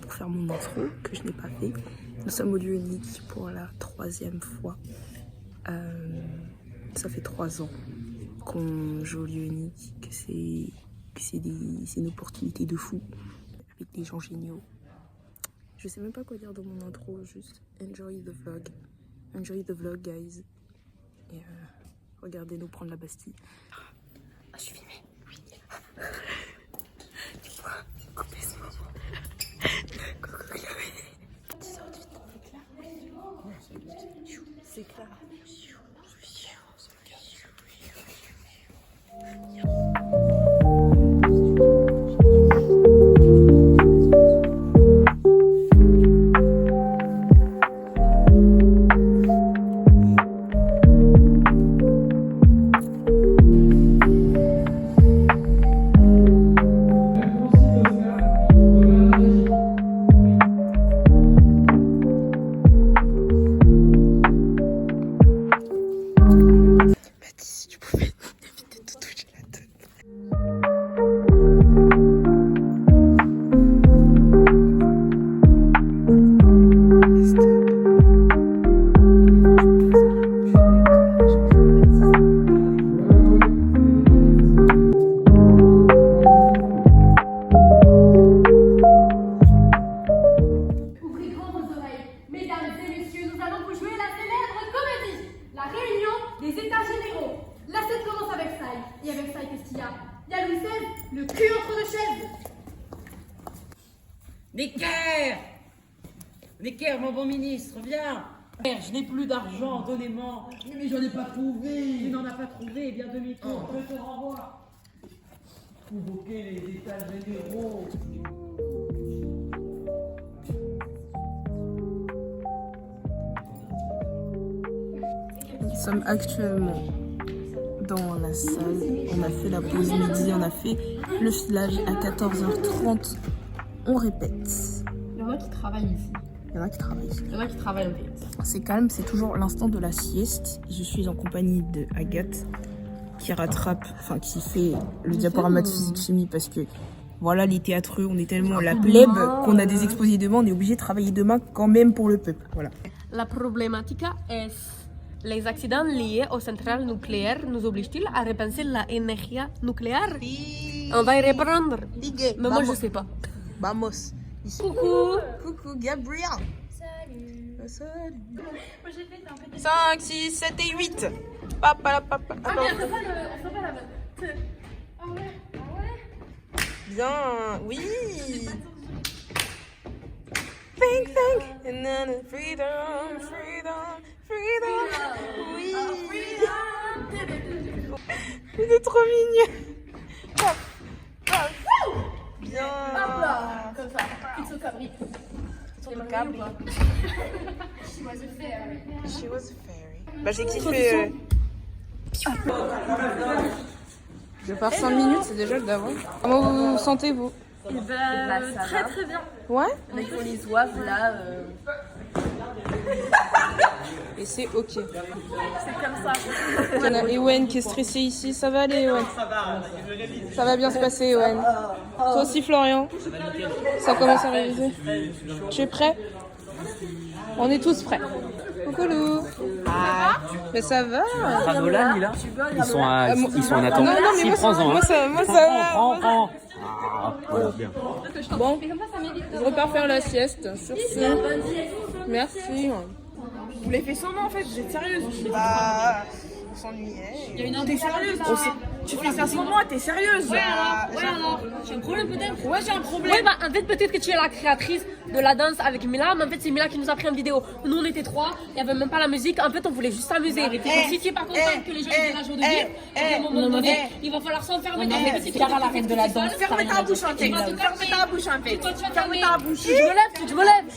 pour faire mon intro que je n'ai pas fait. Nous sommes au lieu unique pour la 3e fois. Ça fait 3 ans qu'on joue au lieu unique, que c'est une opportunité de fou avec des gens géniaux. Je sais même pas quoi dire dans mon intro, juste enjoy the vlog. Enjoy the vlog, guys. Et regardez-nous prendre la Bastille. Ah, je suis filmée. Oui. Dis-moi, coupez ce moment. Coucou Chloé. 10h08, c'est clair. Le cul entre deux chaises. Necker, mon bon ministre, viens. Je n'ai plus d'argent, donnez-moi. Mais j'en ai pas trouvé. Tu n'en as pas trouvé, eh bien demi-tour, je te renvoie. Convoquer les états généraux. Nous sommes actuellement dans la salle. On a fait la pause midi, on a fait le filage à 14h30. On répète. Il y en a qui travaillent ici. Il y en a qui travaillent. Il y en a qui travaillent en fait. C'est calme, c'est toujours l'instant de la sieste. Je suis en compagnie de Agathe qui rattrape, enfin qui fait le diaporama de physique-chimie parce que voilà, les théâtreux, on est tellement la plèbe qu'on a des exposés demain, on est obligé de travailler demain quand même pour le peuple. Voilà. La problématique est les accidents liés aux centrales nucléaires nous obligent-ils à repenser l'énergie nucléaire? On va y répondre. Mais moi je sais pas. Vamos. Coucou. Coucou Gabriel. Salut. Salut. Moi j'ai fait en fait. 5, 6, 7 et 8. Papa. Ah mais on fait pas la bonne. Ah ouais. Bien, oui. Think. And then freedom. Oui. C'est trop mignon. Paf. Bien. Hop là. Comme ça. Pizzo cabri. Sur le câble. She was a fairy. She was a fairy. Bah j'ai kiffé. Je vais faire 5 minutes, c'est déjà le d'avant. Comment vous vous sentez vous? Très bien. Ouais. Avec les oives là. Et c'est ok. C'est comme ça. On a Ewen qui est stressé ici. Ça va aller Ewen? Ça va bien se passer Ewen. Toi aussi Florian? Ça commence à réviser. Tu es prêt? On est tous prêts. Coucou Lou. Mais ça va. Radolan, là ils sont en attente. Non, mais Si, moi prends-en, ça va. Prends. Voilà, bien. Bon, je repars faire la sieste. Sur ce, merci. Vous l'avez fait sans moi en fait, vous êtes sérieuse? Bah, on s'ennuyait. Il y a une heure, t'es sérieuse? Tu fais ça sans moi, t'es sérieuse? Ouais alors, j'ai un problème peut-être? Ouais, j'ai un problème. Ouais, bah en fait, peut-être que tu es la créatrice de la danse avec Mila, mais en fait, c'est Mila qui nous a pris en vidéo. Nous, on était 3, il n'y avait même pas la musique. En fait, on voulait juste s'amuser. Donc, si tu es pas contente que les gens aient la joie de vivre, à un moment donné, il va falloir s'enfermer dans une petite Clara, la reine de la danse. Ferme ta bouche en fait. Ferme ta bouche en fait. Ferme ta bouche. Si je me lève.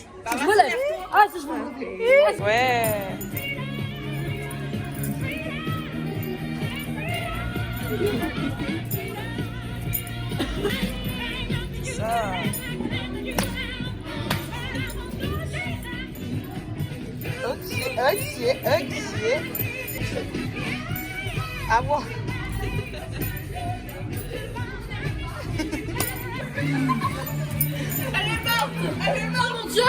Ah, si je me lève. Ouais. Ça. Ok. À moi. Allez, Oh mon dieu!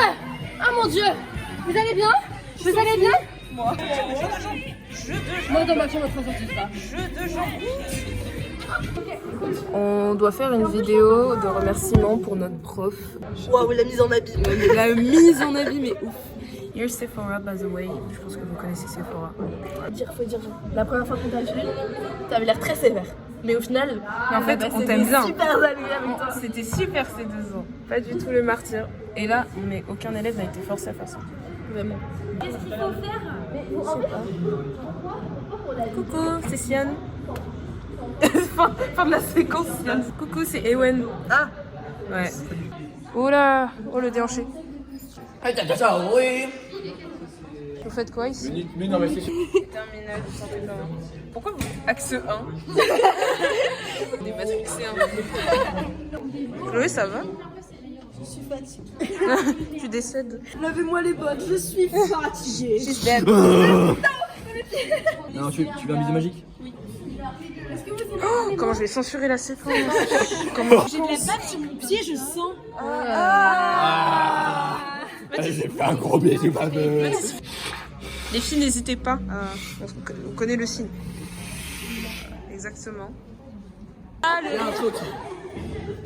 Oh mon dieu! Vous allez bien? Vous allez bien? Moi dans ma chambre, très gentil ça. On doit faire une vidéo de remerciement pour notre prof. Waouh, la mise en habit. La mise en habit, mais ouf. Here's Sephora, by the way. Je pense que vous connaissez Sephora. Faut dire, la première fois qu'on t'a vu, t'avais l'air très sévère. Mais au final, Mais en fait, on t'aime bien. super agréable avec toi. C'était super ces 2 ans. Pas du tout le martyr. Et là, mais aucun élève n'a été forcé à faire ça. Vraiment. Qu'est-ce qu'il faut faire? Coucou, c'est Sian. fin de la séquence, Sian. Coucou, c'est Ewen. Ah ouais. Oh là, oh le déhanché. Vous faites quoi ici? Mais non, mais c'est Terminal, santé de Pourquoi vous Axe 1 Des matrixés 1. Chloé, ça va? Je suis fatiguée. Tu décèdes. Lavez-moi les bottes, je suis fatiguée. Non, tu veux un bisou magique? Oh, comment je vais censurer la séquence? Comment J'ai de la pâte sur mon pied, je sens. J'ai fait un gros bisou, pas de... Les filles, n'hésitez pas. On connaît le signe. Exactement. Il y a un truc.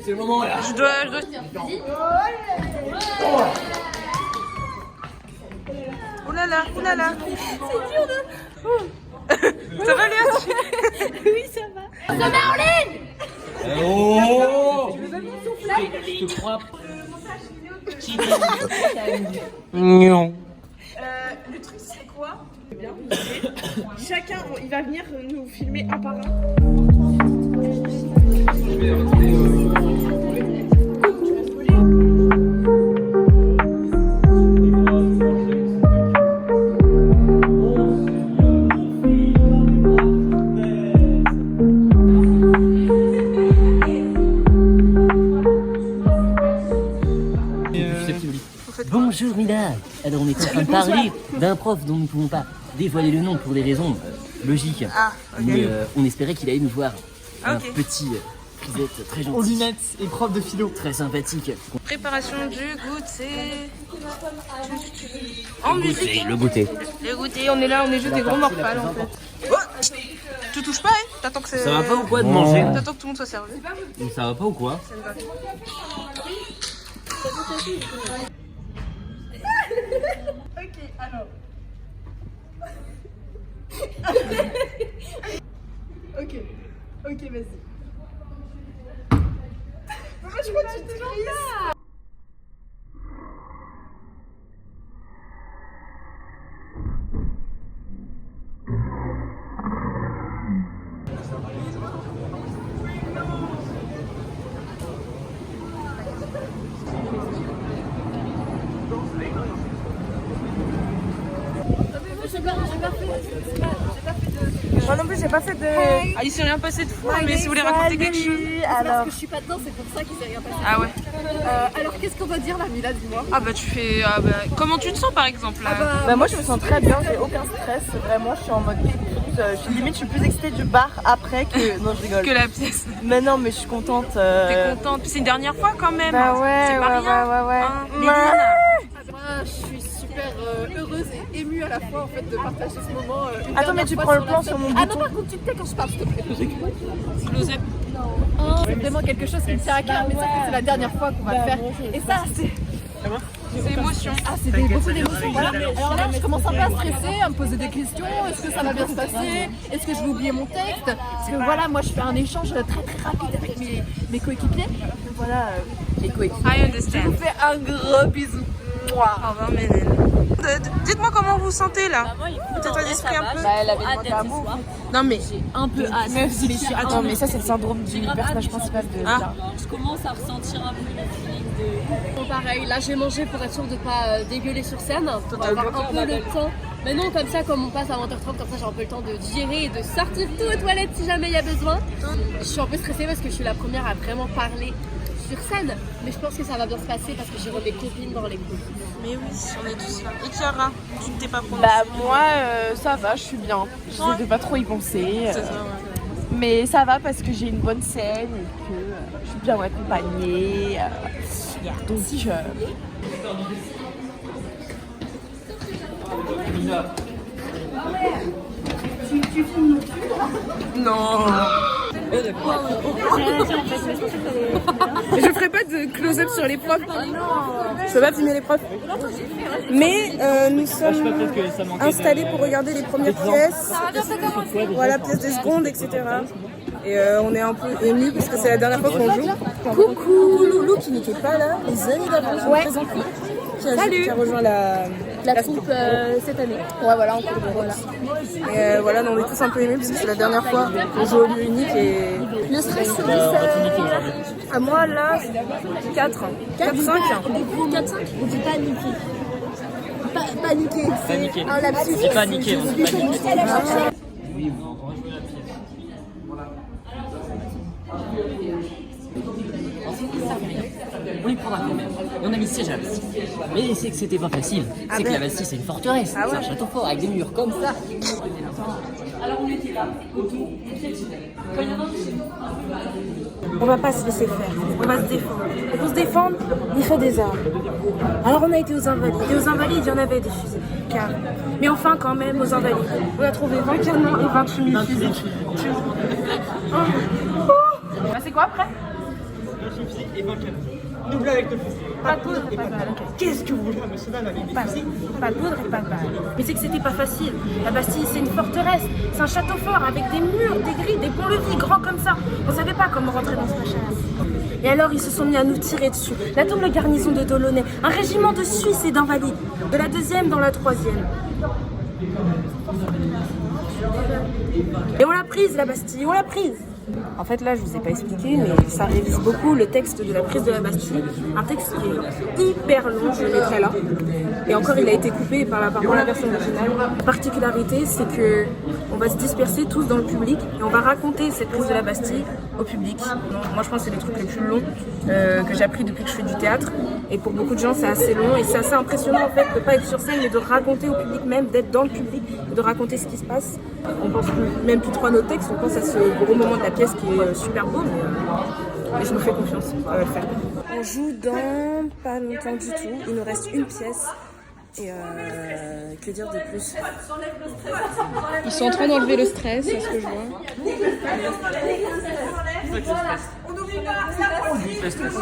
C'est le moment là. Je dois... Oh là là, oh là là. C'est dur de... Ça va Léa? Oui, ça va. Oh! Je te crois. Non. Le truc, c'est quoi? Chacun, il va venir nous filmer un par un. Bonjour Mina. Alors on est en train de parler d'un prof dont nous ne pouvons pas dévoiler le nom pour des raisons logiques. Ah, ok. Mais on espérait qu'il allait nous voir. Ah, Un ok. petit Prisette très gentil. Aux lunettes et prof de philo. Très sympathique. Préparation du goûter. En musique. Le goûter. Le goûter, on est là, on est juste des gros morphales en fait. Oh, tu touches pas, hein? T'attends que Ça va pas ou quoi de manger? T'attends que tout le monde soit servi. Ça va pas ou quoi? Ça me va. Ok, alors. Ok, vas-y. Pourquoi je crois que tu te là? Moi non plus, j'ai pas fait de. Ah, il s'est rien passé de fou, mais si vous voulez raconter quelque chose. Alors, Je suis pas dedans, c'est pour ça qu'il s'est rien passé. Ah ouais. Alors qu'est-ce qu'on va dire là, Mila, dis-moi? Ah bah tu fais. Ah bah, comment tu te sens par exemple là? bah moi je me sens très bien, j'ai aucun stress, vraiment je suis en mode pépite, limite je suis plus excitée du bar après que... Non je rigole. Que la pièce. Mais non mais je suis contente. T'es contente? Puis c'est une dernière fois quand même. Bah ouais, c'est pas rien. ouais. Hein, Mélina. Moi, je suis super heureuse et émue à la fois en fait de partager ce moment. Une Attends mais dernière tu fois prends le la plan scène. sur mon Ah bouton. non, par contre, tu te tais quand je parle, s'il te plaît. Close-up. C'est vraiment quelque chose qui me tient à cœur, mais ça c'est la dernière fois qu'on va le faire. Et ça, c'est... C'est émotion. Ah, c'est beaucoup d'émotions, voilà. Alors là, je commence un peu à stresser, à me poser des questions. Est-ce que ça va bien se passer? Est-ce que je vais oublier mon texte? Parce que voilà, moi je fais un échange très très rapide avec mes coéquipiers. Donc voilà, les coéquipiers. I understand. Je vous fais un gros bisou. Mouah. Au revoir, Mélène. Dites-moi comment vous vous sentez là. Peut-être d'esprit un peu. Elle avait demandé à vous. Non mais. Un peu hâte. Attends mais ça c'est le syndrome du personnage principal de... Ah. Je commence à ressentir un peu le feeling de... Bon, pareil, là j'ai mangé pour être sûr de pas dégueuler sur scène, pour avoir un peu le temps. Mais non, comme ça, comme on passe à 20h30, comme ça j'ai un peu le temps de digérer et de sortir tout aux toilettes si jamais il y a besoin. Je suis un peu stressée parce que je suis la première à vraiment parler sur scène, mais je pense que ça va bien se passer parce que j'ai mes copines dans les groupes. Mais oui, on est tous là. Et Chiara, tu ne t'es pas prononcée. Bah moi ça va, je suis bien. J'essaie de pas trop y penser. C'est ça, ouais. Mais ça va parce que j'ai une bonne scène et que je suis bien accompagnée. Donc, Non. Je ferai pas de close-up sur les profs. Je peux pas filmer les profs. Mais nous sommes installés pour regarder les premières pièces. Voilà, pièces de seconde, etc. Et on est un peu émus parce que c'est la dernière fois qu'on joue. Coucou Loulou qui n'était pas là. Les années d'avant sont présentées. Qui a rejoint la troupe cette année. Ouais, voilà, en cours de rôle. Et voilà, on est tous un peu émus parce que c'est la dernière fois qu'on joue au lieu unique et... Le stress, À moi, là, 4, 5. 4-5. On dit pas niquer. Paniquer, c'est un lapsus. C'est pas niqué, on dit pas niqué. On les prendra quand même. Et on a mis siège à la Bastille. Mais c'est que c'était pas facile. C'est que la Bastille, c'est une forteresse. C'est un château fort avec des murs comme ça. Alors on était là, autour, On va pas se laisser faire, on va se défendre. Et pour se défendre, il faut des armes. Alors on a été aux Invalides, et aux Invalides, il y en avait des fusils, carrément. Mais enfin, quand même, aux Invalides, on a trouvé 20 canons et 28 000 fusils. bah, c'est quoi après? Et 20 canons. Double avec le fusil. Pas de poudre et pas de balle. Qu'est-ce que vous voulez, monsieur Dame, avec des fusils? Pas de poudre et pas de balle. Mais c'est que c'était pas facile. La Bastille, c'est une forteresse, c'est un château fort avec des murs, des grilles, des ponts-levis grands comme ça. On savait pas comment rentrer dans ce machin. Et alors, ils se sont mis à nous tirer dessus. La double garnison de Delaunay, un régiment de Suisse et d'Invalides. De la 2e dans la 3e. Et on l'a prise, la Bastille, on l'a prise. En fait, là, je vous ai pas expliqué, mais ça révise beaucoup le texte de la prise de la Bastille. Un texte qui est hyper long, je le mettrai là. Et encore, il a été coupé par la version originale. La particularité, c'est que on va se disperser tous dans le public et on va raconter cette prise de la Bastille au public. Donc, moi, je pense que c'est les trucs les plus longs que j'ai appris depuis que je fais du théâtre. Et pour beaucoup de gens, c'est assez long et c'est assez impressionnant en fait de pas être sur scène, mais de raconter au public même, d'être dans le public, de raconter ce qui se passe. On pense même plus trop à nos textes, on pense à ce gros moment de la pièce qui est super beau, mais je me fais confiance, ça va le faire. On joue dans pas longtemps du tout, il nous reste une pièce. Et que dire de plus? Ils sont en train d'enlever le stress, c'est ce que je vois.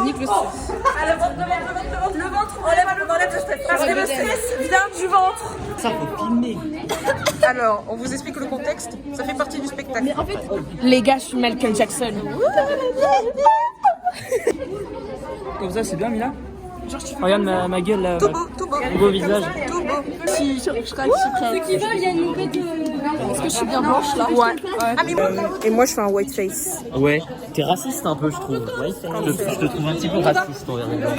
On nique le stress. Le ventre, on enlève le stress. Parce que le stress vient du ventre. Ça, faut filmer. Alors, on vous explique le contexte, ça fait partie du spectacle. Mais en fait, les gars, je suis Michael Jackson. Comme ça, c'est bien, Mila. Regarde ma gueule là. Tout beau, tout beau. Mon beau visage. Tout beau. Si, je crois que je suis prête. Ceux qui veulent, il y a une loupée de... Est-ce que je suis bien blanche là? Ouais. Et moi, je fais un white face. Ouais, t'es raciste un peu, je trouve. Ouais, je te trouve un petit peu raciste envers les blancs.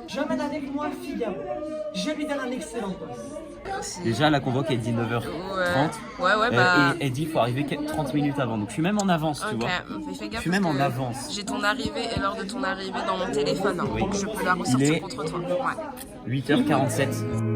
J'emmène avec moi Figaro. Je lui donne un excellent poste. Déjà, la convoque est 19h30. Ouais, bah... Et dit qu'il faut arriver 30 minutes avant. Donc je suis même en avance, tu vois. Fais gaffe. Je suis même en avance. J'ai ton arrivée et l'heure de ton arrivée dans mon téléphone. Oui. Donc je peux la ressortir contre toi. Ouais. 8h47.